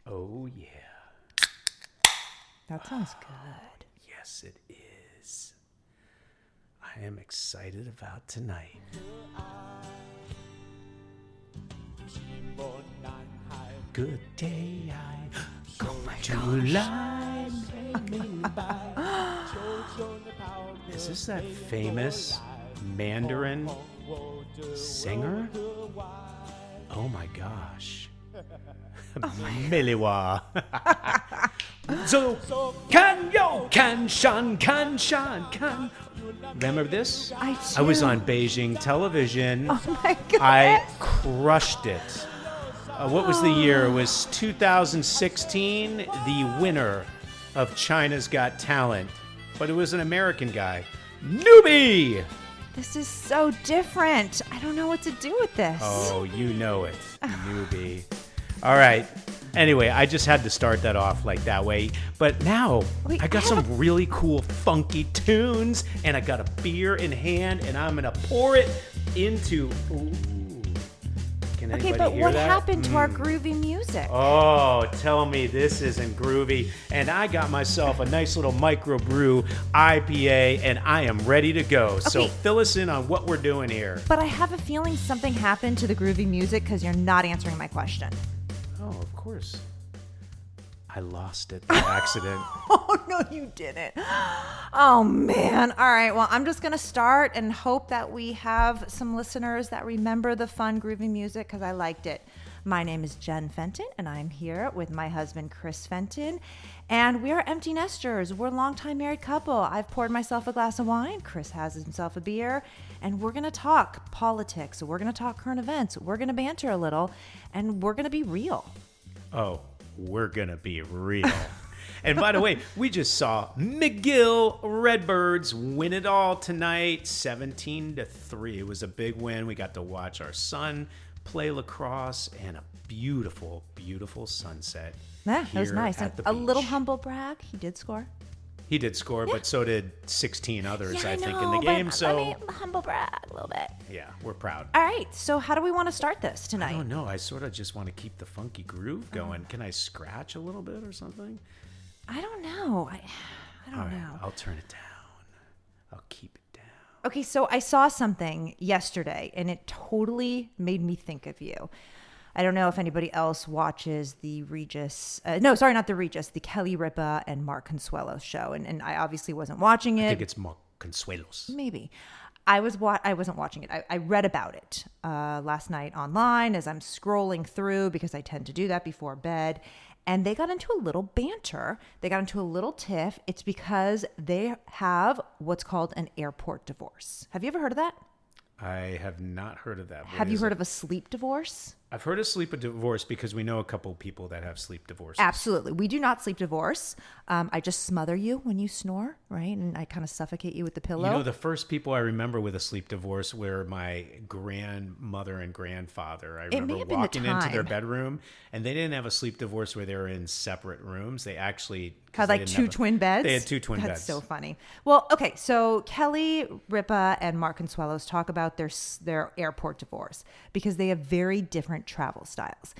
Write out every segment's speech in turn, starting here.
Oh, yeah. That sounds good. Yes, it is. I am excited about tonight. Good day, I go to line. Is this that famous Mandarin singer? Oh my gosh. Meliwa. So can yo can shan can shan can. Remember this? I was on Beijing television. Oh my god. I crushed it. What was the year? It was 2016. The winner of China's Got Talent, but it was an American guy, Newbie. This is so different. I don't know what to do with this. Oh, you know it, Newbie. All right. Anyway, I just had to start that off like that way. But now Wait, I got some really cool, funky tunes, and I got a beer in hand, and I'm gonna pour it into. Ooh. Can Okay, anybody but hear what that? happened to our groovy music? Oh, tell me this isn't groovy. And I got myself a nice little microbrew IPA, and I am ready to go. So Okay. fill us in on what we're doing here. But I have a feeling something happened to the groovy music because you're not answering my question. Oh, of course. I lost it by accident. Oh, no, you didn't. Oh, man. All right. Well, I'm just going to start and hope that we have some listeners that remember the fun, groovy music because I liked it. My name is Jen Fenton, and I'm here with my husband, Chris Fenton. And we are empty nesters. We're a longtime married couple. I've poured myself a glass of wine. Chris has himself a beer. And we're going to talk politics. We're going to talk current events. We're going to banter a little. And we're going to be real. Oh, we're going to be real. And by the way, we just saw McGill Redbirds win it all tonight, 17-3. It was a big win. We got to watch our son play lacrosse and a beautiful, beautiful sunset. Yeah, it was here nice. at And the a little beach. humble brag. He did score. He did score, but so did 16 others, Yeah, I think, know, in the game. but, So, I mean, humble brag a little bit. yeah, we're proud. All right. So how do we want to start this I tonight? don't know. I sort of just want to keep the funky groove going. Can I scratch a little bit or something? I don't know. I don't All right, know. I'll turn it down. I'll keep it down. Okay, so I saw something yesterday, and it totally made me think of you. I don't know if anybody else watches the Regis. No, sorry, not the Regis. The Kelly Ripa and Mark Consuelos show, and I obviously wasn't watching it. I think it's more Consuelos. Maybe. I wasn't watching it. I read about it last night online as I'm scrolling through because I tend to do that before bed. And they got into a little banter. They got into a little tiff. It's because they have what's called an airport divorce. Have you ever heard of that? I have not heard of that. Have you heard of a sleep divorce? I've heard of sleep divorce because we know a couple people that have sleep divorces. Absolutely. We do not sleep divorce. I just smother you when you snore, right? And I kind of suffocate you with the pillow. You know, the first people I remember with a sleep divorce were my grandmother and grandfather. I remember may have been the walking into their time. bedroom, and they didn't have a sleep divorce where they were in separate rooms. They actually Had like two twin beds? They had two twin That's beds. so funny. Well, okay, so Kelly Ripa and Mark Consuelos talk about their airport divorce because they have very different travel styles.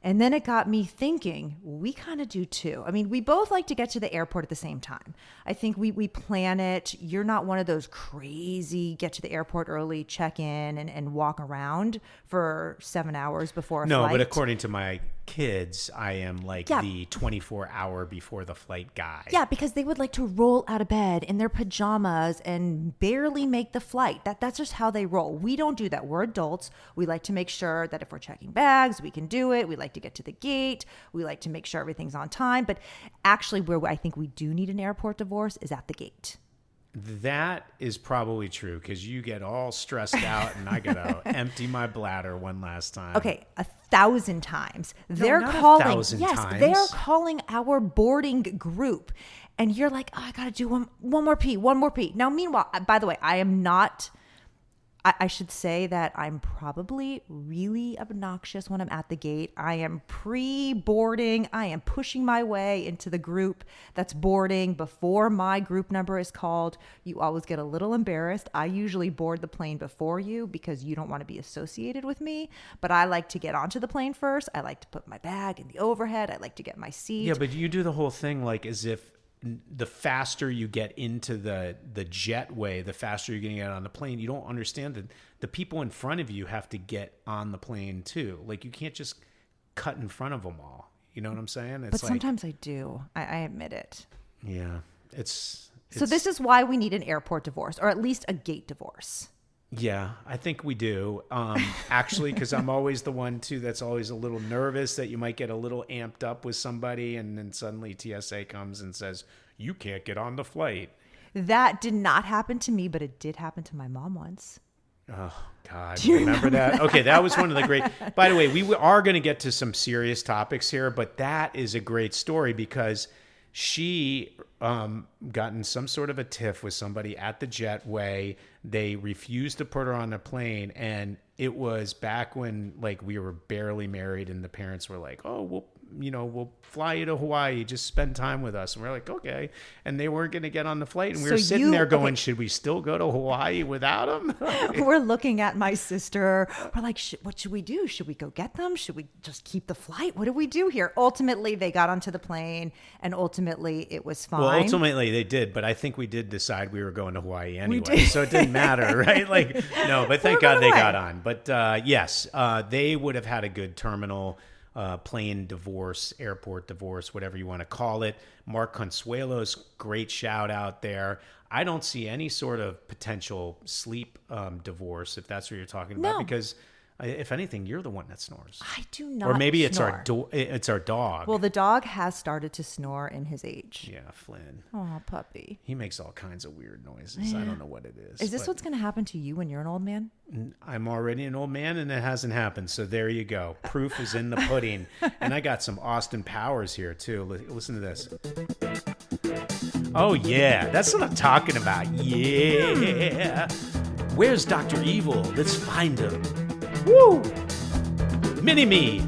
And then it got me thinking, we kind of do too. I mean, we both like to get to the airport at the same time. I think we plan it. You're not one of those crazy get to the airport early, check in, and walk around for 7 hours before a flight. No, but according to my kids, I am like the 24-hour before the flight guy. Yeah, because they would like to roll out of bed in their pajamas and barely make the flight. That's just how they roll. We don't do that. We're adults. We like to make sure that if we're checking bags, we can do it. We like to get to the gate. We like to make sure everything's on time. But actually, where I think we do need an airport divorce is at the gate. That is probably true because you get all stressed out and I got to empty my bladder one last time. Okay, 1,000 times. They're not calling. 1,000 yes, times. they're calling our boarding group, and you're like, oh, I gotta do one more pee. Now, meanwhile, by the way, I am not I should say that I'm probably really obnoxious when I'm at the gate. I am pre-boarding. I am pushing my way into the group that's boarding before my group number is called. You always get a little embarrassed. I usually board the plane before you because you don't want to be associated with me. But I like to get onto the plane first. I like to put my bag in the overhead. I like to get my seat. Yeah, but you do the whole thing like as if the faster you get into the jetway, the faster you're getting out on the plane. You don't understand that the people in front of you have to get on the plane too. Like you can't just cut in front of them all. You know what I'm saying? But sometimes I do. I admit it. Yeah, so this is why we need an airport divorce, or at least a gate divorce. Yeah, I think we do. Actually, because I'm always the one too that's always a little nervous that you might get a little amped up with somebody, and then suddenly TSA comes and says you can't get on the flight. That did not happen to me, but it did happen to my mom once. Oh God, do you remember that? Okay, that was one of the great. By the way, we are going to get to some serious topics here, but that is a great story because she got in some sort of a tiff with somebody at the jetway. They refused to put her on a plane, and it was back when like we were barely married, and the parents were like, "Oh, we'll fly you to Hawaii. Just spend time with us." And we're like, "Okay." And they weren't going to get on the flight, and we were sitting there going, "Should we still go to Hawaii without them?" We're looking at my sister. We're like, "What should we do? Should we go get them? Should we just keep the flight? What do we do here?" Ultimately, they got onto the plane, and ultimately, it was fine. Well, ultimately they did, but I think we did decide we were going to Hawaii anyway, so it didn't matter, right? Like, no, but thank God they got on. But yes, they would have had a good terminal plane divorce, airport divorce, whatever you want to call it. Mark Consuelo's great shout out there. I don't see any sort of potential sleep divorce, if that's what you're talking about, because if anything, you're the one that snores. I do not. Or maybe snore. It's our dog. Well, the dog has started to snore in his age. Yeah, Flynn. Oh, puppy. He makes all kinds of weird noises. I don't know what it is. Is this what's going to happen to you when you're an old man? I'm already an old man, and it hasn't happened. So there you go. Proof is in the pudding. And I got some Austin Powers here too. Listen to this. Oh yeah, that's what I'm talking about. Yeah. Where's Dr. Evil? Let's find him. Woo! Mini-me.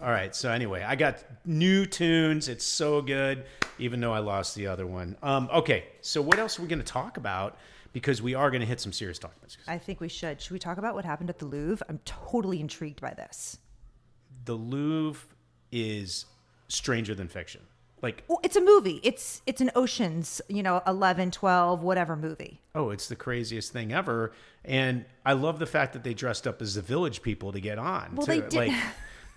All right, so anyway, I got new tunes. It's so good, even though I lost the other one. Okay, so what else are we going to talk about? Because we are going to hit some serious topics. I think we should. Should we talk about what happened at the Louvre? I'm totally intrigued by this. The Louvre is stranger than fiction. Like, well, it's a movie. It's an Ocean's, 11, 12, whatever movie. Oh, it's the craziest thing ever. And I love the fact that they dressed up as the Village People to get on. Well, too. they did. Like,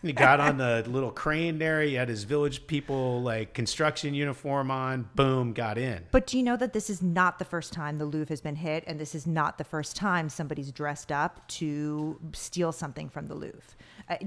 he got on the little crane there. He had his Village People like construction uniform on. Boom, got in. But do you know that this is not the first time the Louvre has been hit, and this is not the first time somebody's dressed up to steal something from the Louvre?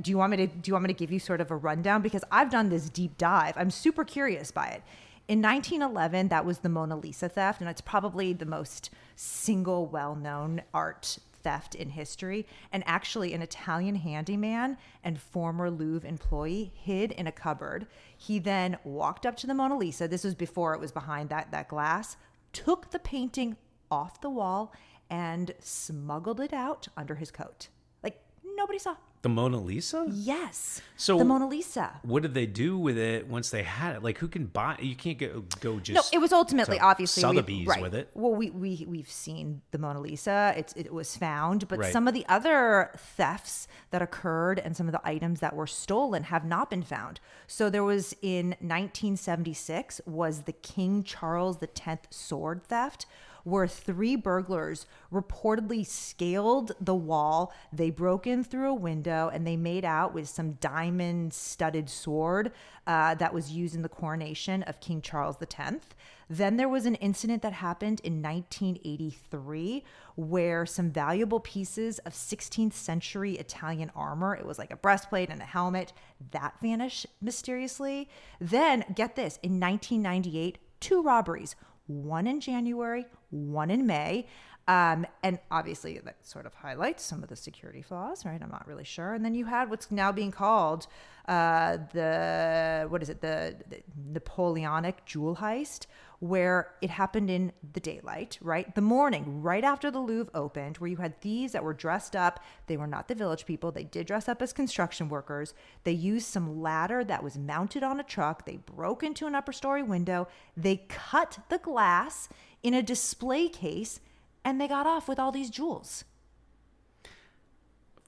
Do you want me to give you sort of a rundown? Because I've done this deep dive. I'm super curious by it. In 1911, that was the Mona Lisa theft, and it's probably the most single well-known art theft in history. And actually, an Italian handyman and former Louvre employee hid in a cupboard. He then walked up to the Mona Lisa. This was before it was behind that glass, took the painting off the wall, and smuggled it out under his coat. Like, nobody saw. The Mona Lisa? Yes. So the Mona Lisa. What did they do with it once they had it? Like, who can buy it? You can't go just. No, it was ultimately obviously Sotheby's with it. Well, we've seen the Mona Lisa. It was found, but right. Some of the other thefts that occurred and some of the items that were stolen have not been found. So there was in 1976 was the King Charles X sword theft, where 3 burglars reportedly scaled the wall. They broke in through a window and they made out with some diamond-studded sword that was used in the coronation of King Charles X. Then there was an incident that happened in 1983 where some valuable pieces of 16th century Italian armor, it was like a breastplate and a helmet, that vanished mysteriously. Then, get this, in 1998, 2 robberies, one in January, one in May. And obviously that sort of highlights some of the security flaws, right? I'm not really sure. And then you had what's now being called the Napoleonic jewel heist, where it happened in the daylight, right? The morning, right after the Louvre opened, where you had thieves that were dressed up. They were not the village people. They did dress up as construction workers. They used some ladder that was mounted on a truck. They broke into an upper story window. They cut the glass in a display case, and they got off with all these jewels.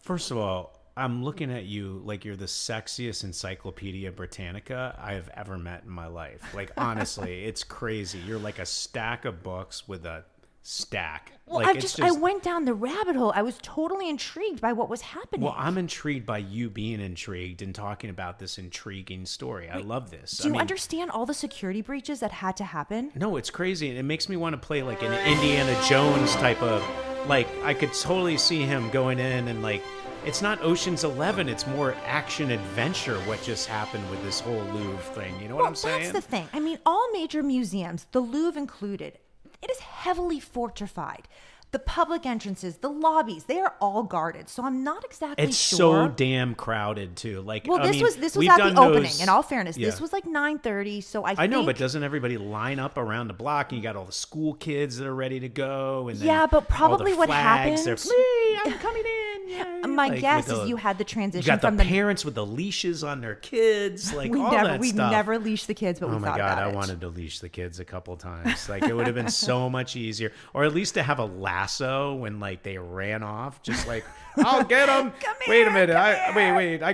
First of all, I'm looking at you like you're the sexiest Encyclopedia Britannica I have ever met in my life. Like, honestly, it's crazy. You're like a stack of books with a stack. Well, like, I went down the rabbit hole. I was totally intrigued by what was happening. Well, I'm intrigued by you being intrigued and talking about this intriguing story. I love this. Do you understand all the security breaches that had to happen? No, it's crazy. And it makes me want to play like an Indiana Jones type of, like, I could totally see him going in and like, it's not Ocean's 11. It's more action adventure. What just happened with this whole Louvre thing? You know what I'm saying? That's the thing. I mean, all major museums, the Louvre included, it is heavily fortified. The public entrances, the lobbies, they are all guarded. So I'm not exactly sure. It's so damn crowded too. Like, well, this was at the opening. In all fairness, this was like 9:30. So I know, but doesn't everybody line up around the block? And you got all the school kids that are ready to go, and yeah, but probably what happened. I'm coming in. Yay. My guess is you had the transition. You got from the parents with the leashes on their kids, like all that stuff. We never leashed the kids, but we thought about it. I wanted to leash the kids a couple times. Like, it would have been so much easier, or at least to have a lasso when like they ran off. Just like, I'll get them. Wait a minute. I'll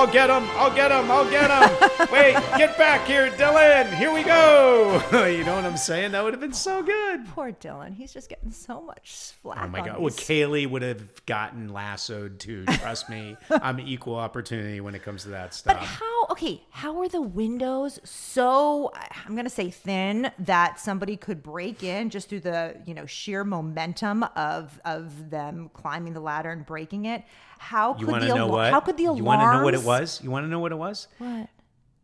get them. Wait, get back here, Dylan. Here we go. You know what I'm saying? That would have been so good. Poor Dylan. He's just getting so much flack. Oh my God. Well, Kaylee would have gotten lassoed too. Trust me. I'm equal opportunity when it comes to that stuff. But how are the windows so, I'm going to say thin, that somebody could break in just through the, sheer momentum of them climbing the ladder and breaking it? How could the alarms? You want to know what it was? You want to know what it was? What?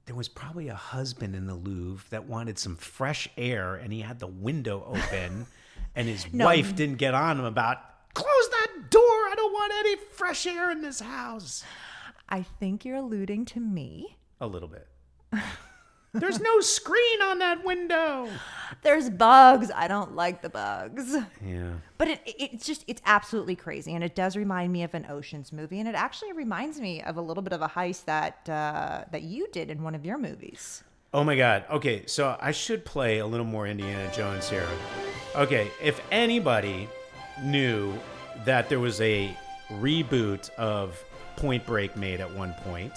There was probably a husband in the Louvre that wanted some fresh air, and he had the window open, and his wife didn't get on him about, close that door. I don't want any fresh air in this house. I think you're alluding to me. A little bit. There's no screen on that window. There's bugs. I don't like the bugs. Yeah. But it's absolutely crazy. And it does remind me of an Ocean's movie. And it actually reminds me of a little bit of a heist that you did in one of your movies. Oh my God. Okay. So I should play a little more Indiana Jones here. Okay. If anybody knew that there was a reboot of Point Break made at one point,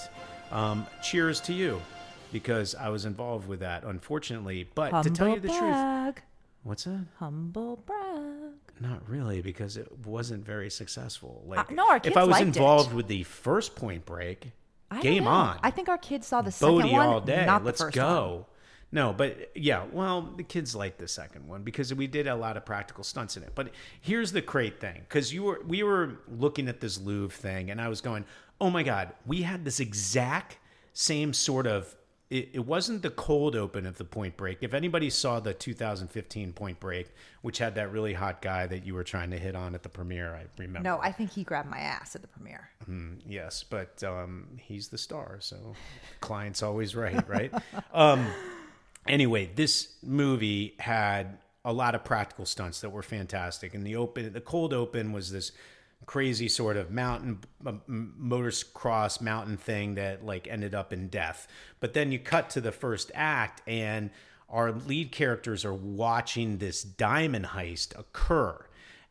cheers to you, because I was involved with that, unfortunately. But to tell you the truth, what's that? Humble brag. Not really, because it wasn't very successful. Like, no, our kids if I was liked involved it. with the first Point Break, I game don't know. on. I think our kids saw the second Bodie one, all day. not Let's the first go. one. No, but yeah, well, the kids liked the second one because we did a lot of practical stunts in it. But here's the great thing, because we were looking at this Louvre thing, and I was going, oh my God, we had this exact same sort of. It wasn't the cold open of the Point Break. If anybody saw the 2015 Point Break, which had that really hot guy that you were trying to hit on at the premiere, I remember. No, I think he grabbed my ass at the premiere. Yes, but he's the star, so client's always right? Anyway, this movie had a lot of practical stunts that were fantastic. And the cold open was this crazy sort of mountain motocross mountain thing that like ended up in death. But then you cut to the first act, and our lead characters are watching this diamond heist occur.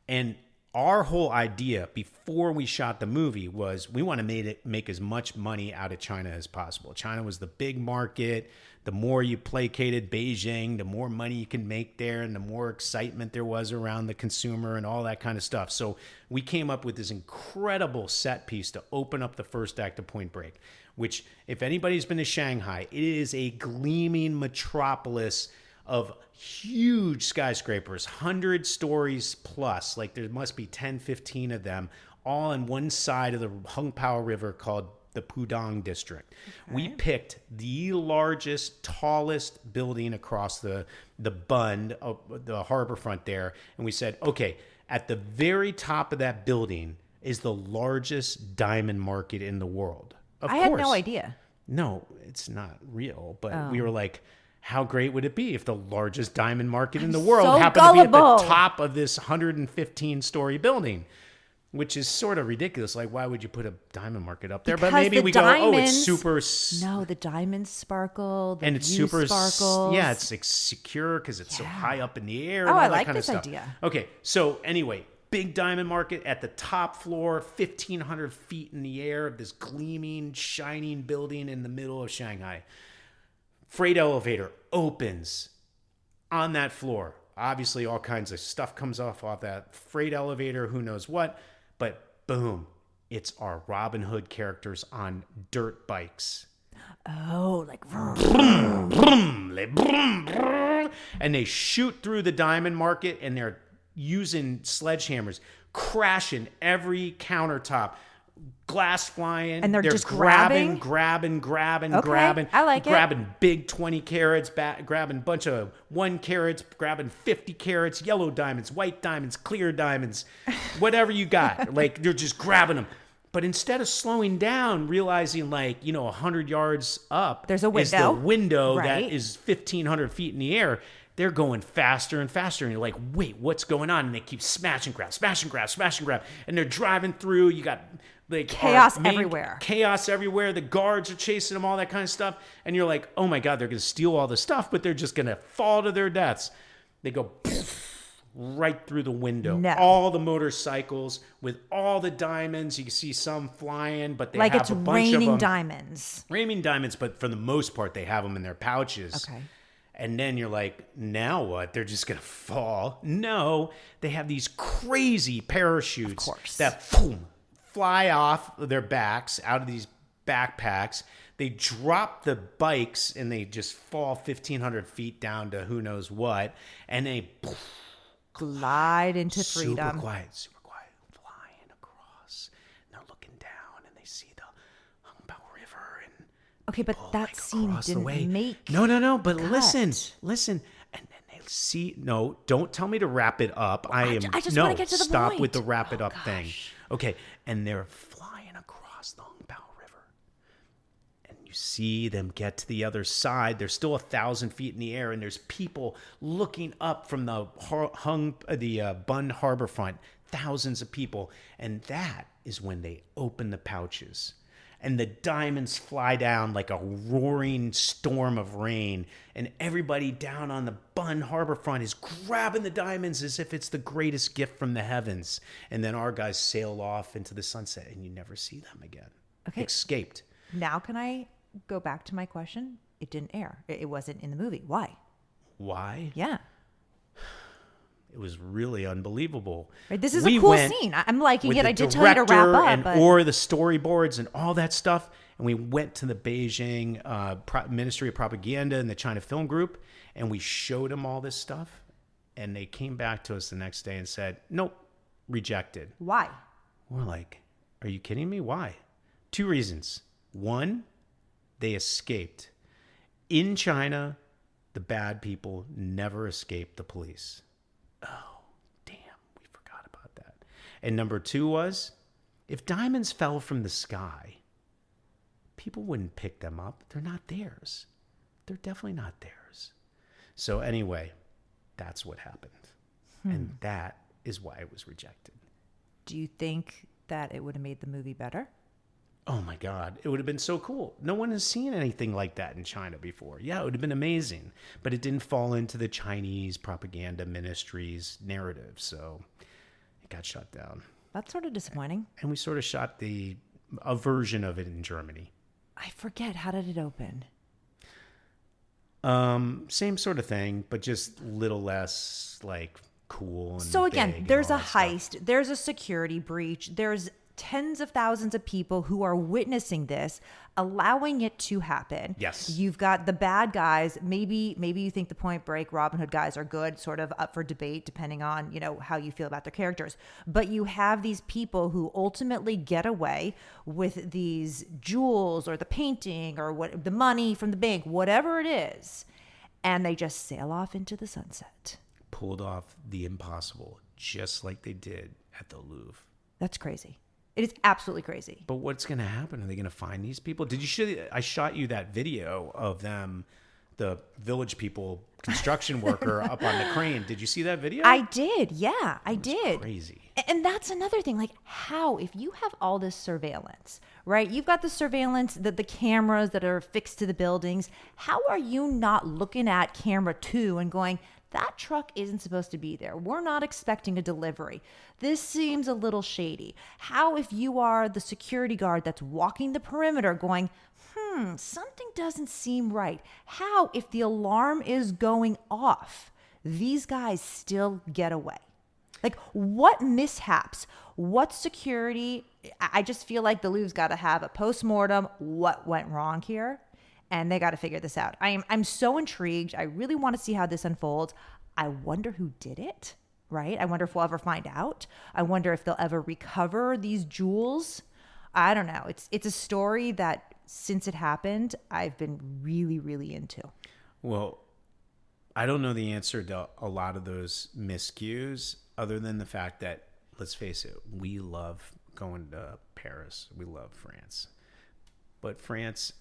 And our whole idea before we shot the movie was we want to make as much money out of China as possible. China was the big market. The more you placated Beijing, the more money you can make there, and the more excitement there was around the consumer and all that kind of stuff. So we came up with this incredible set piece to open up the first act of Point Break, which, if anybody's been to Shanghai, it is a gleaming metropolis of huge skyscrapers, 100 stories plus. Like, there must be 10, 15 of them, all on one side of the Hongpao River called the Pudong district. Okay. We picked the largest, tallest building across the bund of the harbor front there. And we said, okay, at the very top of that building is the largest diamond market in the world. Of course. I had no idea. No, it's not real. But we were like, how great would it be if the largest diamond market in the world so happened to be at gullible. the top of this 115-story bubuilding? Which is sort of ridiculous. Like, why would you put a diamond market up there? Because but maybe the we go, oh, it's diamonds- super... No, the diamonds sparkle. The and it's view super... sparkles. Yeah, it's like secure because it's so high up in the air. Oh, and all I that like kind this of stuff. idea. Okay, so anyway, big diamond market at the top floor, 1,500 feet in the air of this gleaming, shining building in the middle of Shanghai. Freight elevator opens on that floor. Obviously, all kinds of stuff comes off that freight elevator, who knows what. But boom, it's our Robin Hood characters on dirt bikes. Oh, like Vroom, vroom, vroom, vroom. And they shoot through the diamond market, and they're using sledgehammers, crashing every countertop, glass flying, And they're just grabbing. Okay, I like it. Grabbing big 20 carats, grabbing a bunch of 1 carats, grabbing 50 carats, yellow diamonds, white diamonds, clear diamonds, whatever you got. Like, they're just grabbing them. But instead of slowing down, realizing 100 yards up, There's a is the window. window Right. that is 1,500 feet in the air. They're going faster and faster. And you're like, wait, what's going on? And they keep smash and grab. And they're driving through. You got Chaos everywhere. Chaos everywhere. The guards are chasing them, all that kind of stuff. And you're like, oh my God, they're going to steal all the stuff, but they're just going to fall to their deaths. They go right through the window. No. All the motorcycles with all the diamonds. You can see some flying, but they like have it's a bunch of raining them. diamonds. Raining diamonds, but for the most part, they have them in their pouches. Okay. And then you're like, now what? They're just going to fall. No, they have these crazy parachutes Of course. that boom, fly off their backs, out of these backpacks. They drop the bikes and they just fall 1,500 feet down to who knows what. And they Glide into freedom. super quiet, flying across. And they're looking down and they see the Hungbao River and Okay, but that scene across the didn't way. make. No. But cut. listen. And then they see. No, don't tell me to wrap it up. I just wanna get to the stop point. with the wrap it up gosh. thing. Okay, and they're flying across the Hungbao River, and you see them get to the other side. They're still 1,000 feet in the air, and there's people looking up from the Bund Harbor front. Thousands of people, and that is when they open the pouches. And the diamonds fly down like a roaring storm of rain. And everybody down on the Bund Harbor front is grabbing the diamonds as if it's the greatest gift from the heavens. And then our guys sail off into the sunset and you never see them again. Okay. Escaped. Now, can I go back to my question? It didn't air. It wasn't in the movie. Why? Why? Yeah. It was really unbelievable. Right, this is a cool scene. I'm liking with it. the I did tell you to wrap director up. and But or the storyboards and all that stuff. And we went to the Beijing Ministry of Propaganda and the China Film Group, and we showed them all this stuff. And they came back to us the next day and said, nope, rejected. why? We're like, are you kidding me? Why? 2 reasons. 1, they escaped. In China, the bad people never escape the police. Oh, damn, we forgot about that. And number 2 was, if diamonds fell from the sky, people wouldn't pick them up. They're not theirs. They're definitely not theirs. So anyway, that's what happened. And that is why it was rejected. Do you think that it would have made the movie better? Oh my God, it would have been so cool. No one has seen anything like that in China before. Yeah, it would have been amazing. But it didn't fall into the Chinese propaganda ministry's narrative. So it got shut down. That's sort of disappointing. And we sort of shot a version of it in Germany. I forget. How did it open? Same sort of thing, but just little less like cool. And So again, big and there's all a that stuff. heist. There's a security breach. There's tens of thousands of people who are witnessing this, allowing it to happen. Yes. You've got the bad guys. Maybe you think the Point Break Robin Hood guys are good, sort of up for debate, depending on, how you feel about their characters. But you have these people who ultimately get away with these jewels or the painting or the money from the bank, whatever it is. And they just sail off into the sunset. Pulled off the impossible, just like they did at the Louvre. That's crazy. It is absolutely crazy. But what's going to happen? Are they going to find these people? I shot you that video of them the Village People construction worker up on the crane. Did you see that video? I did. Yeah, I did. Crazy. And that's another thing. Like, how, if you have all this surveillance, right? You've got the surveillance, the cameras that are fixed to the buildings. How are you not looking at camera 2 and going, that truck isn't supposed to be there? We're not expecting a delivery. This seems a little shady. How, if you are the security guard that's walking the perimeter going, something doesn't seem right? How, if the alarm is going off, these guys still get away? Like, what mishaps? What security? I just feel like the Louvre's got to have a postmortem. What went wrong here? And they got to figure this out. I'm so intrigued. I really want to see how this unfolds. I wonder who did it, right? I wonder if we'll ever find out. I wonder if they'll ever recover these jewels. I don't know. It's a story that, since it happened, I've been really, really into. Well, I don't know the answer to a lot of those miscues, other than the fact that, let's face it, we love going to Paris. We love France. But France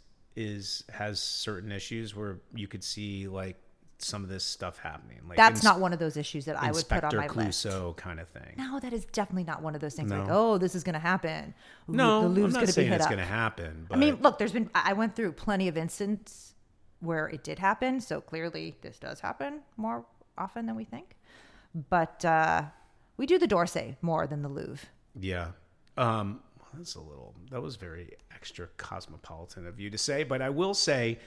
has certain issues where you could see like some of this stuff happening. Like that's not one of those issues that I would put on my Inspector list. Clouseau kind of thing. No, that is definitely not one of those things No. like, oh, this is going to happen. No, the Louvre's I'm going not to be saying hit it's up. going to happen. But I mean, look, I went through plenty of instances where it did happen. So clearly this does happen more often than we think. But we do the d'Orsay more than the Louvre. yeah. That was very extra cosmopolitan of you to say, but I will say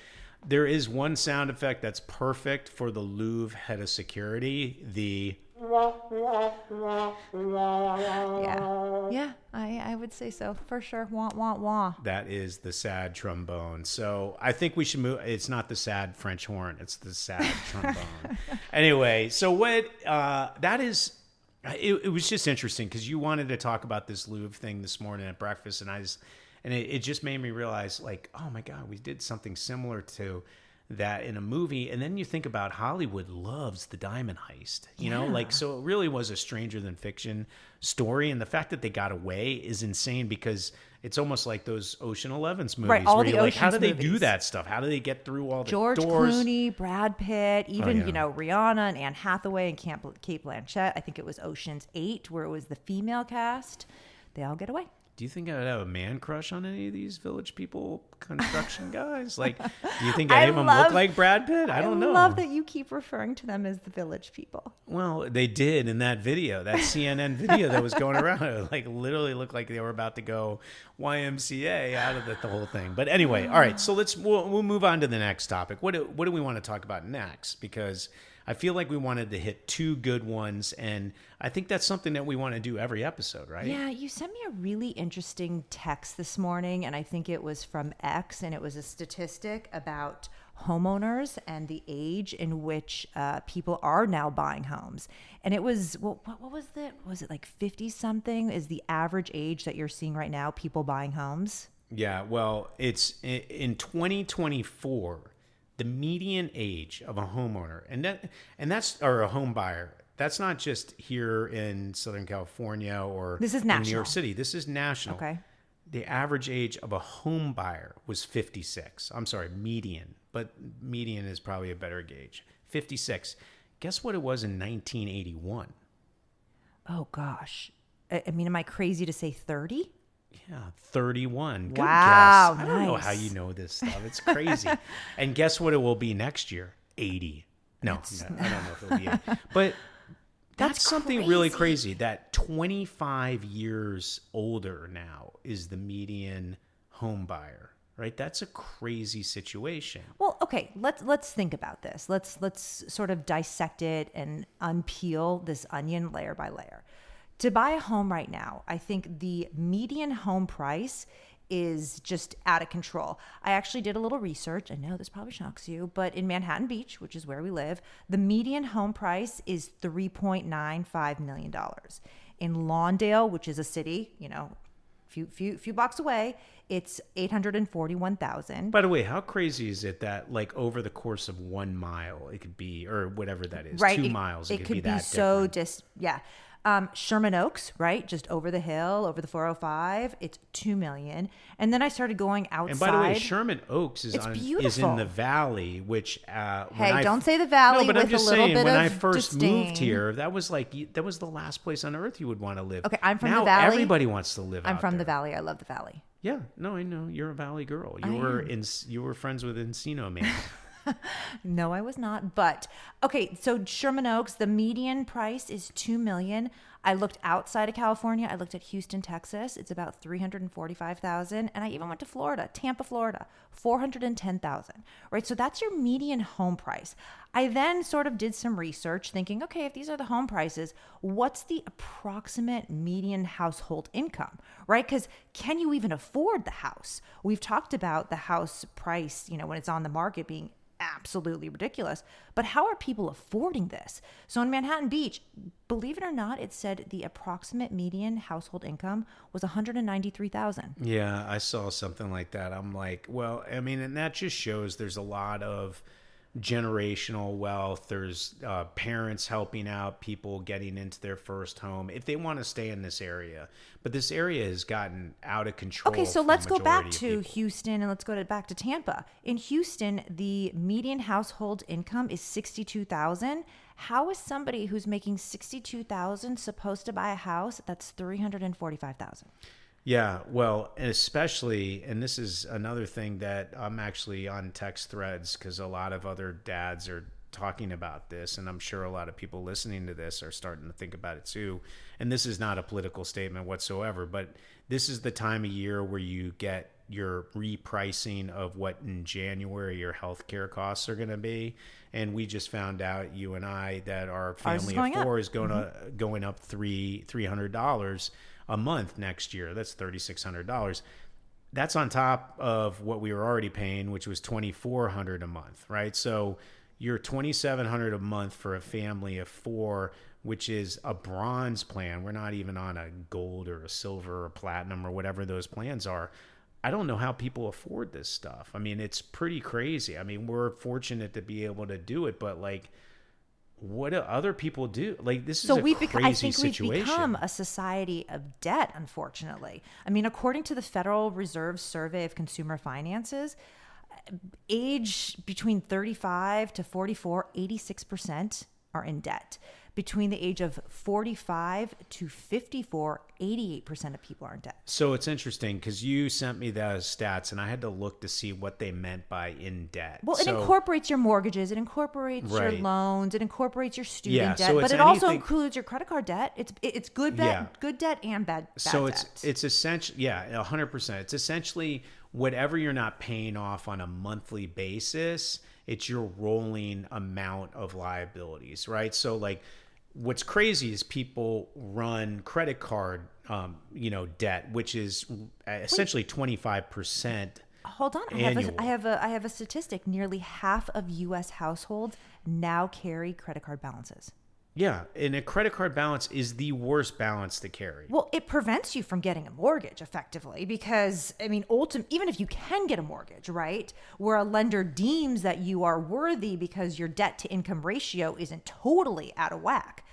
there is one sound effect that's perfect for the Louvre head of security. Yeah, I would say so for sure. Wah, wah, wah. That is the sad trombone. So I think we should move. It's not the sad French horn. It's the sad trombone. Anyway, so what that is, it was just interesting because you wanted to talk about this Louvre thing this morning at breakfast, and it just made me realize, like, oh my God, we did something similar to that in a movie. And then you think about Hollywood loves the diamond heist, you know, like, so it really was a stranger than fiction story. And the fact that they got away is insane because it's almost like those Ocean 11's movies. Right, all where the you're like, how do Ocean's they do movies. that stuff? How do they get through all the George doors? Clooney, Brad Pitt, even, yeah. Rihanna and Anne Hathaway and Kate Blanchett. I think it was Ocean's 8 where it was the female cast. They all get away. Do you think I would have a man crush on any of these Village People construction guys? Like, do you think any of them look like Brad Pitt? I don't know. I love that you keep referring to them as the Village People. Well, they did in that video, that CNN video that was going around. It like literally looked like they were about to go YMCA out of the whole thing. But anyway, all right. So we'll move on to the next topic. What do we want to talk about next? Because I feel like we wanted to hit two good ones, and I think that's something that we want to do every episode, right? Yeah, you sent me a really interesting text this morning, and I think it was from X, and it was a statistic about homeowners and the age in which people are now buying homes. And it was, what was it? Was it like 50 something is the average age that you're seeing right now, people buying homes? Yeah, well, it's in 2024, the median age of a homeowner, that's or a home buyer. That's not just here in Southern California or this is in national. New York City. This is national. Okay. The average age of a home buyer was 56. I'm sorry, median, but median is probably a better gauge. 56. Guess what it was in 1981? Oh gosh. I mean, am I crazy to say 30? Yeah, 31. Good Wow, guess. I don't know nice. how you know this stuff. It's crazy. And guess what it will be next year? 80. No, I don't know if it'll be 80. But that's something really crazy that 25 years older now is the median home buyer, right? That's a crazy situation. Well, okay, let's think about this. Let's sort of dissect it and unpeel this onion layer by layer. To buy a home right now, I think the median home price is just out of control. I actually did a little research. I know this probably shocks you, but in Manhattan Beach, which is where we live, the median home price is $3.95 million. In Lawndale, which is a city, few blocks away, it's $841,000. By the way, how crazy is it that like over the course of 1 mile, it could be, or whatever that is, right, 2 miles, it could be that so different. yeah. Sherman Oaks, right? Just over the hill, over the 405. It's $2 million. And then I started going outside. And by the way, Sherman Oaks is in the valley, which don't say the valley. No, but I'm just saying, when I first disdain. moved here, that was the last place on earth you would want to live. Okay, I'm from now the valley. Everybody wants to live. I'm from there. the valley. I love the valley. Yeah, no, I know you're a valley girl. You were friends with Encino Man. No, I was not. But okay, so Sherman Oaks, the median price is $2 million. I looked outside of California. I looked at Houston, Texas. It's about $345,000. And I even went to Florida, Tampa, Florida, $410,000. Right, so that's your median home price. I then sort of did some research, thinking, okay, if these are the home prices, what's the approximate median household income? Right, because can you even afford the house? We've talked about the house price, when it's on the market being absolutely ridiculous. But how are people affording this? So in Manhattan Beach, believe it or not, it said the approximate median household income was $193,000. Yeah, I saw something like that. I'm like, well, I mean, and that just shows there's a lot of generational wealth. There's parents helping out people getting into their first home if they want to stay in this area. But this area has gotten out of control. Okay, so let's go back to Houston and let's go back to Tampa. In Houston, the median household income is $62,000. How is somebody who's making $62,000 supposed to buy a house that's $345,000? Yeah, well, especially, and this is another thing that I'm actually on text threads because a lot of other dads are talking about this, and I'm sure a lot of people listening to this are starting to think about it too. And this is not a political statement whatsoever, but this is the time of year where you get your repricing of what in January your healthcare costs are going to be. And we just found out, you and I, that our family of four is going up $300 a month next year. That's $3,600. That's on top of what we were already paying, which was $2,400 a month, right? So you're $2,700 a month for a family of four, which is a bronze plan. We're not even on a gold or a silver or platinum or whatever those plans are. I don't know how people afford this stuff. I mean, it's pretty crazy. I mean, we're fortunate to be able to do it, but like, what do other people do? Like, this is a crazy situation. We've become a society of debt, unfortunately. I mean, according to the Federal Reserve Survey of Consumer Finances, age between 35 to 44, 86% are in debt. Between the age of 45 to 54, 88% of people are in debt. So it's interesting because you sent me those stats and I had to look to see what they meant by in debt. Well, it incorporates your mortgages, it incorporates your loans, it incorporates your student debt, but it also includes your credit card debt. It's good debt, good debt and bad debt. So it's essentially, 100%. It's essentially whatever you're not paying off on a monthly basis, it's your rolling amount of liabilities, right? So like, what's crazy is people run credit card, debt, which is essentially 25%. Hold on, I have a statistic. Nearly half of U.S. households now carry credit card balances. Yeah, and a credit card balance is the worst balance to carry. Well, it prevents you from getting a mortgage effectively because, I mean, even if you can get a mortgage, right, where a lender deems that you are worthy because your debt to income ratio isn't totally out of whack,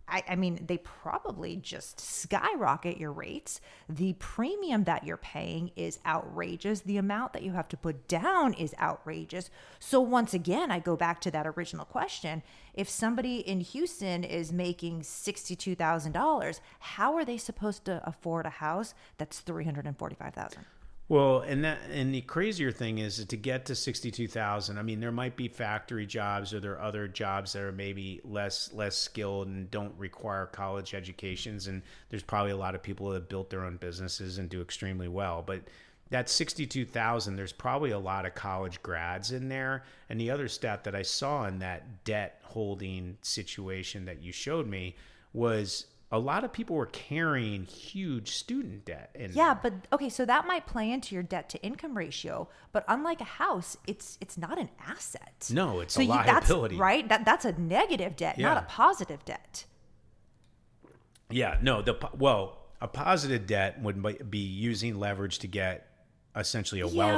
I mean, they probably just skyrocket your rates. The premium that you're paying is outrageous. The amount that you have to put down is outrageous. So once again, I go back to that original question. If somebody in Houston is making $62,000, how are they supposed to afford a house that's $345,000? Well, and the crazier thing is to get to 62,000. I mean, there might be factory jobs or there are other jobs that are maybe less skilled and don't require college educations. And there's probably a lot of people that have built their own businesses and do extremely well. But that 62,000, there's probably a lot of college grads in there. And the other stat that I saw in that debt holding situation that you showed me was a lot of people were carrying huge student debt. But okay, so that might play into your debt to income ratio, but unlike a house, it's not an asset. No, it's a liability. That's, right? That's a negative debt, not a positive debt. Yeah, no, a positive debt would be using leverage to get essentially a Yeah,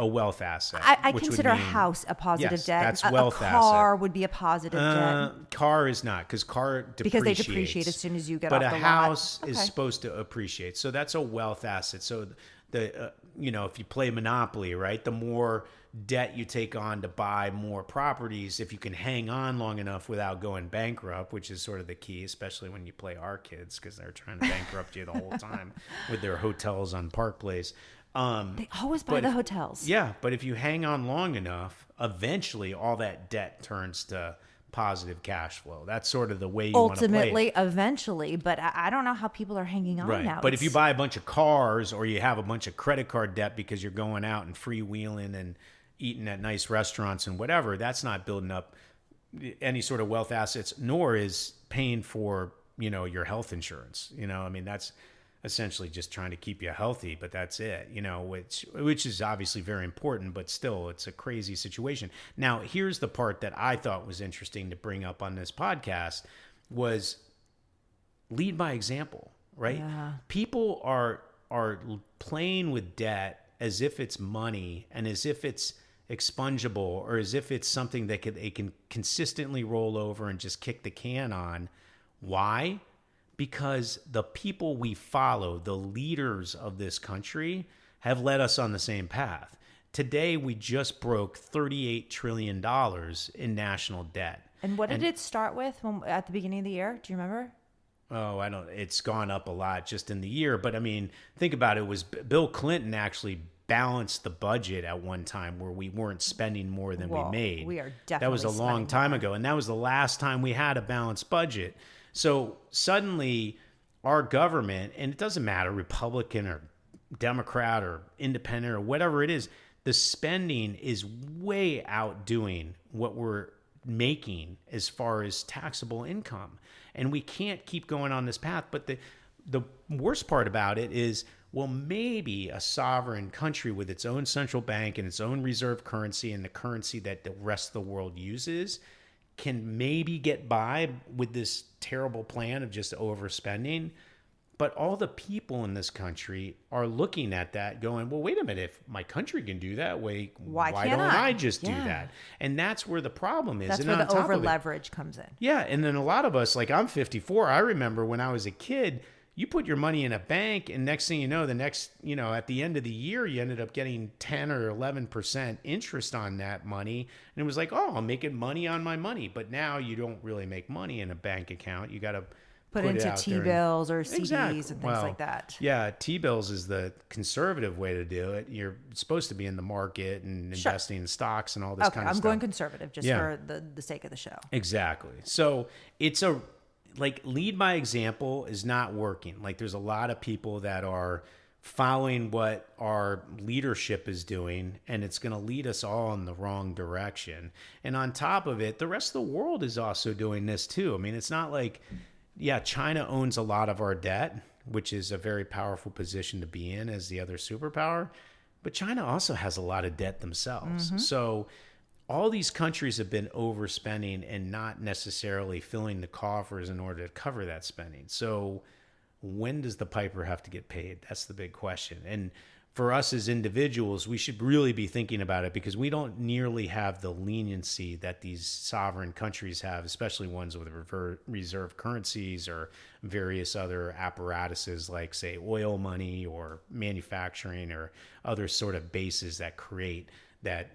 wealth asset. I which would consider a mean- house a positive Yes, debt. that's a wealth car asset. would be a positive debt. Car is not, because car depreciates. Because they depreciate as soon as you get but off the a lot. house is Okay. supposed to appreciate. So that's a wealth asset. So if you play Monopoly, right, the more debt you take on to buy more properties, if you can hang on long enough without going bankrupt, which is sort of the key, especially when you play our kids, because they're trying to bankrupt you the whole time with their hotels on Park Place. They always buy the hotels. Yeah, but if you hang on long enough, eventually all that debt turns to positive cash flow. That's sort of the way you want to play Ultimately, it. eventually, but I don't know how people are hanging on Right. now. But if you buy a bunch of cars or you have a bunch of credit card debt because you're going out and freewheeling and eating at nice restaurants and whatever, that's not building up any sort of wealth assets, nor is paying for, your health insurance. I mean, that's essentially just trying to keep you healthy, but that's it, which is obviously very important, but still it's a crazy situation. Now, here's the part that I thought was interesting to bring up on this podcast was lead by example, right? Yeah. People are playing with debt as if it's money and as if it's expungible or as if it's something that they can consistently roll over and just kick the can on. Why? Because the people we follow, the leaders of this country, have led us on the same path. Today, we just broke $38 trillion in national debt. And what did it start with at the beginning of the year? Do you remember? Oh, it's gone up a lot just in the year. But I mean, think about it. It was Bill Clinton actually balanced the budget at one time where we weren't spending more than we made. We are definitely That was a long spending time more. ago. And that was the last time we had a balanced budget. So suddenly our government, and it doesn't matter, Republican or Democrat or independent or whatever it is, the spending is way outdoing what we're making as far as taxable income. And we can't keep going on this path. But the worst part about it is, well, maybe a sovereign country with its own central bank and its own reserve currency and the currency that the rest of the world uses can maybe get by with this terrible plan of just overspending. But all the people in this country are looking at that going, well, wait a minute, if my country can do that, why can't don't I? I just do Yeah. that? And that's where the problem is. That's And where on the top over of it- leverage comes in. Yeah, and then a lot of us, like I'm 54, I remember when I was a kid, you put your money in a bank and next thing you know, at the end of the year, you ended up getting 10 or 11% interest on that money. And it was like, oh, I'm making money on my money. But now you don't really make money in a bank account. You got to Put it into out there and- T-bills or CDs Exactly. and things Well, like that. Yeah, T-bills is the conservative way to do it. You're supposed to be in the market and Sure. investing in stocks and all this Okay, kind of I'm stuff. going conservative just Yeah. for the sake of the show. Exactly. So it's lead by example is not working. Like there's a lot of people that are following what our leadership is doing, and it's going to lead us all in the wrong direction. And on top of it, the rest of the world is also doing this too. I mean, it's not like, yeah, China owns a lot of our debt, which is a very powerful position to be in as the other superpower. But China also has a lot of debt themselves. So all these countries have been overspending and not necessarily filling the coffers in order to cover that spending. So when does the piper have to get paid? That's the big question. And for us as individuals, we should really be thinking about it because we don't nearly have the leniency that these sovereign countries have, especially ones with reserve currencies or various other apparatuses like, say, oil money or manufacturing or other sort of bases that create that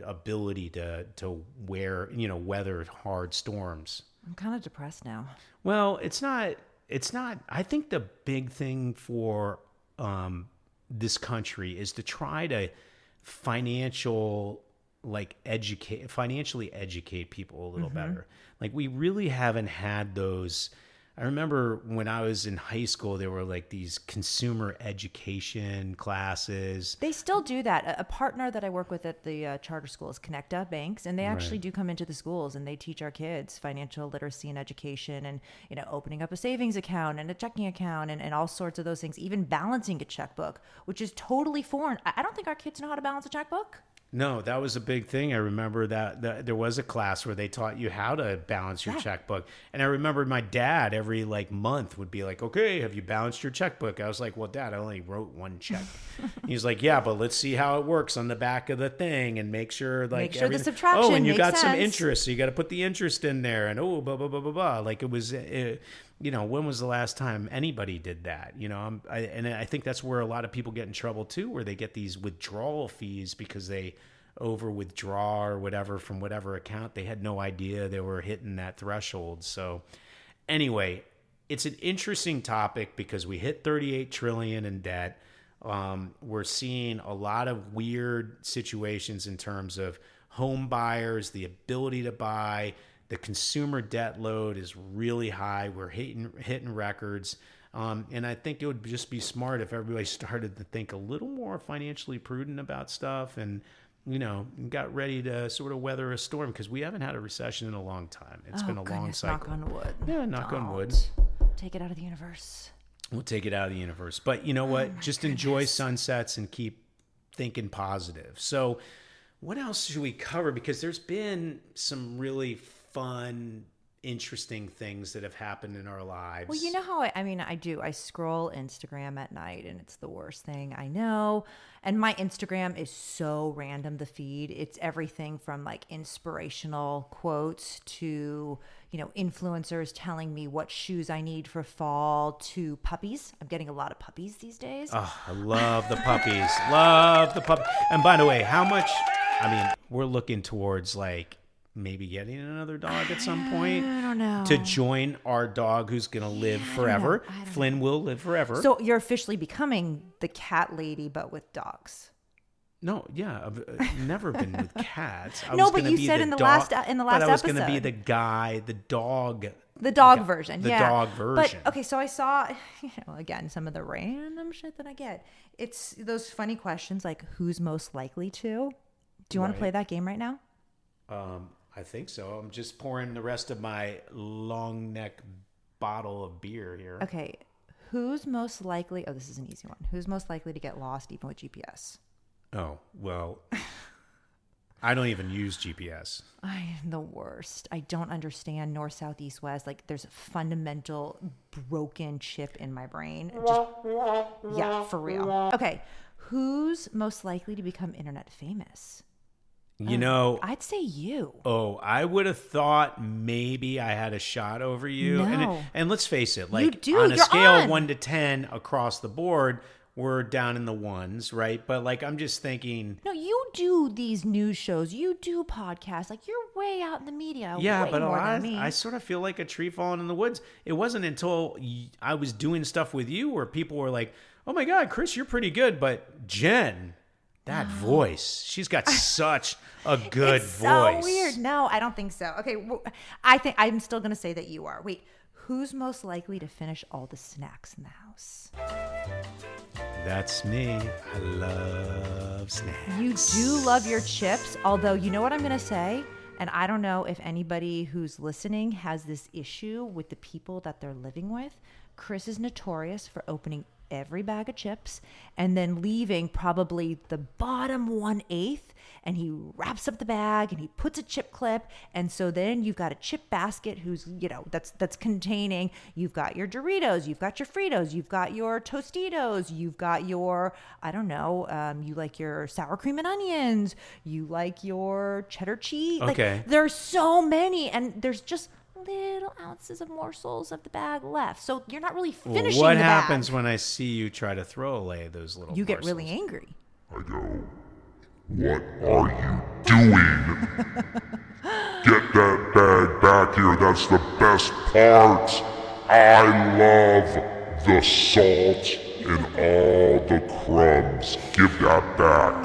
ability to weather hard storms. I'm kind of depressed now. Well, it's not. I think the big thing for this country is to try to financially educate people a little better. Like we really haven't had those. I remember when I was in high school, there were like these consumer education classes. They still do that. A partner that I work with at the charter school is Connecta Banks, and they actually do come into the schools and they teach our kids financial literacy and education and, opening up a savings account and a checking account and all sorts of those things, even balancing a checkbook, which is totally foreign. I don't think our kids know how to balance a checkbook. No, that was a big thing. I remember that there was a class where they taught you how to balance your checkbook. And I remember my dad every like month would be like, okay, have you balanced your checkbook? I was like, well, Dad, I only wrote one check. He's like, yeah, but let's see how it works on the back of the thing and make sure like the subtraction Oh, and you makes got some sense. interest. So you got to put the interest in there and blah, blah, blah, blah, blah. Like it was, when was the last time anybody did that? And I think that's where a lot of people get in trouble too, where they get these withdrawal fees because they over withdraw or whatever from whatever account. They had no idea they were hitting that threshold. So anyway, it's an interesting topic because we hit 38 trillion in debt. We're seeing a lot of weird situations in terms of home buyers, the ability to buy. The consumer debt load is really high. We're hitting records. And I think it would just be smart if everybody started to think a little more financially prudent about stuff and, got ready to sort of weather a storm because we haven't had a recession in a long time. It's been a long cycle. Knock on wood. Yeah, knock on wood. Take it out of the universe. We'll take it out of the universe. But you know what? Just enjoy sunsets and keep thinking positive. So what else should we cover? Because there's been some really fun, interesting things that have happened in our lives. Well, you know how I do. I scroll Instagram at night and it's the worst thing I know. And my Instagram is so random, the feed. It's everything from like inspirational quotes to, influencers telling me what shoes I need for fall to puppies. I'm getting a lot of puppies these days. Oh, I love the puppies. Love the pup. And by the way, we're looking towards like maybe getting another dog at some point. I don't know. To join our dog who's going to live forever. Flynn will live forever. So you're officially becoming the cat lady, but with dogs. No, yeah, I've never been with cats. No, but you said in the last episode. But I was going to be the guy, the dog. The dog version, the dog version. But, okay, so I saw, again, some of the random shit that I get. It's those funny questions like, who's most likely to? Do you want to play that game right now? I think so. I'm just pouring the rest of my long neck bottle of beer here. Okay. Who's most likely? Oh, this is an easy one. Who's most likely to get lost even with GPS? Oh, well, I don't even use GPS. I am the worst. I don't understand north, south, east, west. Like there's a fundamental broken chip in my brain. Yeah, for real. Okay. Who's most likely to become internet famous? I'd say you. Oh, I would have thought maybe I had a shot over you. No. And let's face it, like do. on a You're scale on. of 1 to 10 across the board, we're down in the ones, right? But like I'm just thinking. No, you do these news shows. You do podcasts. Like you're way out in the media. Yeah, way but more than me. I sort of feel like a tree falling in the woods. It wasn't until I was doing stuff with you where people were like, "Oh my God, Chris, you're pretty good," but Jen. That voice. She's got such a good voice. So weird. No, I don't think so. Okay, I think I'm still going to say that you are. Wait, who's most likely to finish all the snacks in the house? That's me. I love snacks. You do love your chips, although you know what I'm going to say? And I don't know if anybody who's listening has this issue with the people that they're living with. Chris is notorious for opening every bag of chips and then leaving probably the bottom 1/8, and he wraps up the bag and he puts a chip clip, and so then you've got a chip basket that's containing, you've got your Doritos, you've got your Fritos, you've got your Tostitos, you've got your you like your sour cream and onions, you like your cheddar cheese. Okay. Like there's so many, and there's just little ounces of morsels of the bag left. So you're not really finishing what the happens bag. when I see you try to throw away those little You morsels? get really angry. I go, what are you doing? Get that bag back here. That's the best part. I love the salt and all the crumbs. Give that back.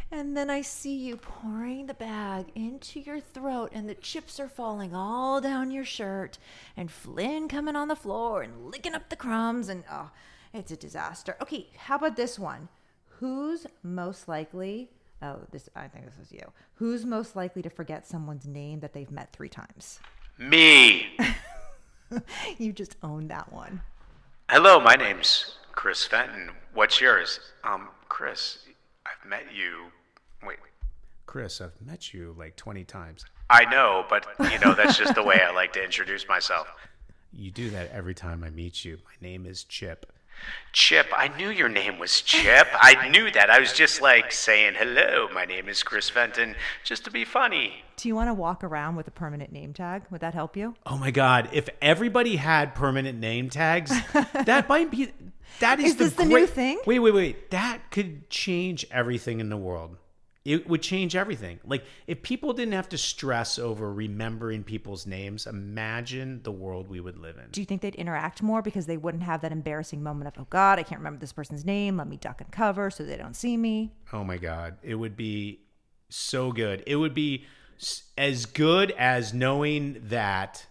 And then I see you pouring the bag into your throat, and the chips are falling all down your shirt, and Flynn coming on the floor and licking up the crumbs, and it's a disaster. Okay, how about this one? Who's most likely? I think this is you. Who's most likely to forget someone's name that they've met 3 times? Me. You just owned that one. Hello, my name's Chris Fenton. What's yours? Chris, I've met you. Wait, Chris, I've met you like 20 times. I know, but that's just the way I like to introduce myself. You do that every time I meet you. My name is Chip. Chip, I knew your name was Chip. I knew that. I was just like saying, hello, my name is Chris Fenton, just to be funny. Do you want to walk around with a permanent name tag? Would that help you? Oh my God. If everybody had permanent name tags, that might be, that is this the new thing? Wait. That could change everything in the world. It would change everything. Like, if people didn't have to stress over remembering people's names, imagine the world we would live in. Do you think they'd interact more because they wouldn't have that embarrassing moment of, oh God, I can't remember this person's name. Let me duck and cover so they don't see me. Oh my God. It would be so good. It would be as good as knowing that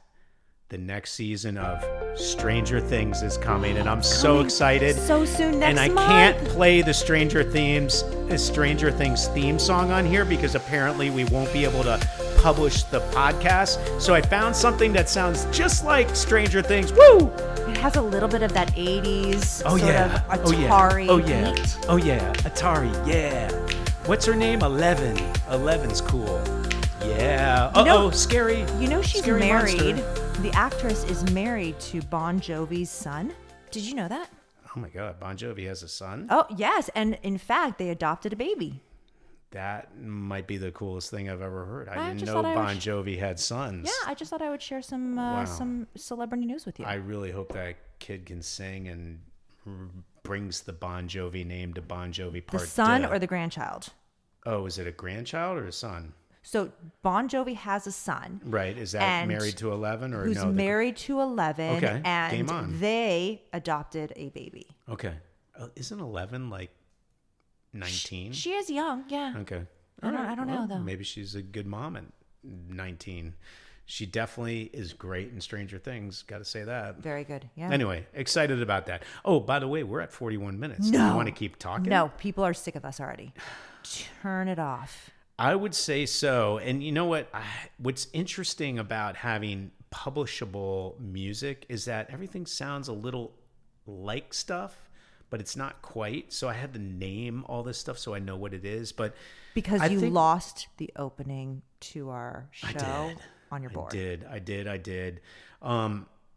the next season of Stranger Things is coming, and I'm so excited. So soon next month. And I can't play the Stranger Things theme song on here because apparently we won't be able to publish the podcast. So I found something that sounds just like Stranger Things. Woo! It has a little bit of that 80s of Atari beat. Oh yeah, Atari, yeah. What's her name? 11. 11's cool. Yeah. Scary. You know she's scary married. monster. The actress is married to Bon Jovi's son. Did you know that? Oh my God, Bon Jovi has a son? Oh, yes. And in fact, they adopted a baby. That might be the coolest thing I've ever heard. I didn't just know thought Bon Jovi had sons. Yeah, I just thought I would share some celebrity news with you. I really hope that kid can sing and brings the Bon Jovi name to Bon Jovi Part The son or the grandchild? Oh, is it a grandchild or a son? So Bon Jovi has a son. Right. Is that married to 11 or who's no? married to 11. Okay. And Game on. they adopted a baby. Okay. Isn't 11 like 19? She is young, yeah. Okay. I don't know, though. Maybe she's a good mom at 19. She definitely is great in Stranger Things. Got to say that. Very good, yeah. Anyway, excited about that. Oh, by the way, we're at 41 minutes. No. Do you want to keep talking? No, people are sick of us already. Turn it off. I would say so. And you know what? What's interesting about having publishable music is that everything sounds a little like stuff, but it's not quite. So I had to name all this stuff so I know what it is. But because I you think lost the opening to our show on your board. I did.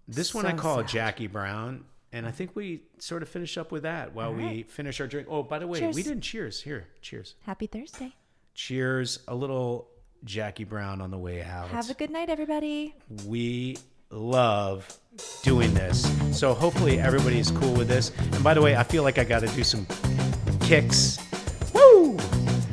This one So I call sad. Jackie Brown. And I think we sort of finish up with that while we finish our drink. Oh, by the way, Cheers. we didn't cheers. Here, cheers. Happy Thursday. Cheers. A little Jackie Brown on the way out. Have a good night, everybody. We love doing this. So hopefully everybody's cool with this. And by the way, I feel like I got to do some kicks. Woo!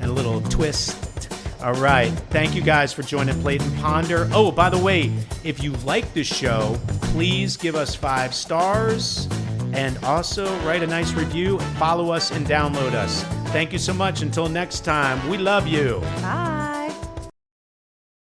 And a little twist. All right. Thank you guys for joining Plate and Ponder. Oh, by the way, if you like this show, please give us 5 stars and also write a nice review. Follow us and download us. Thank you so much. Until next time, we love you. Bye.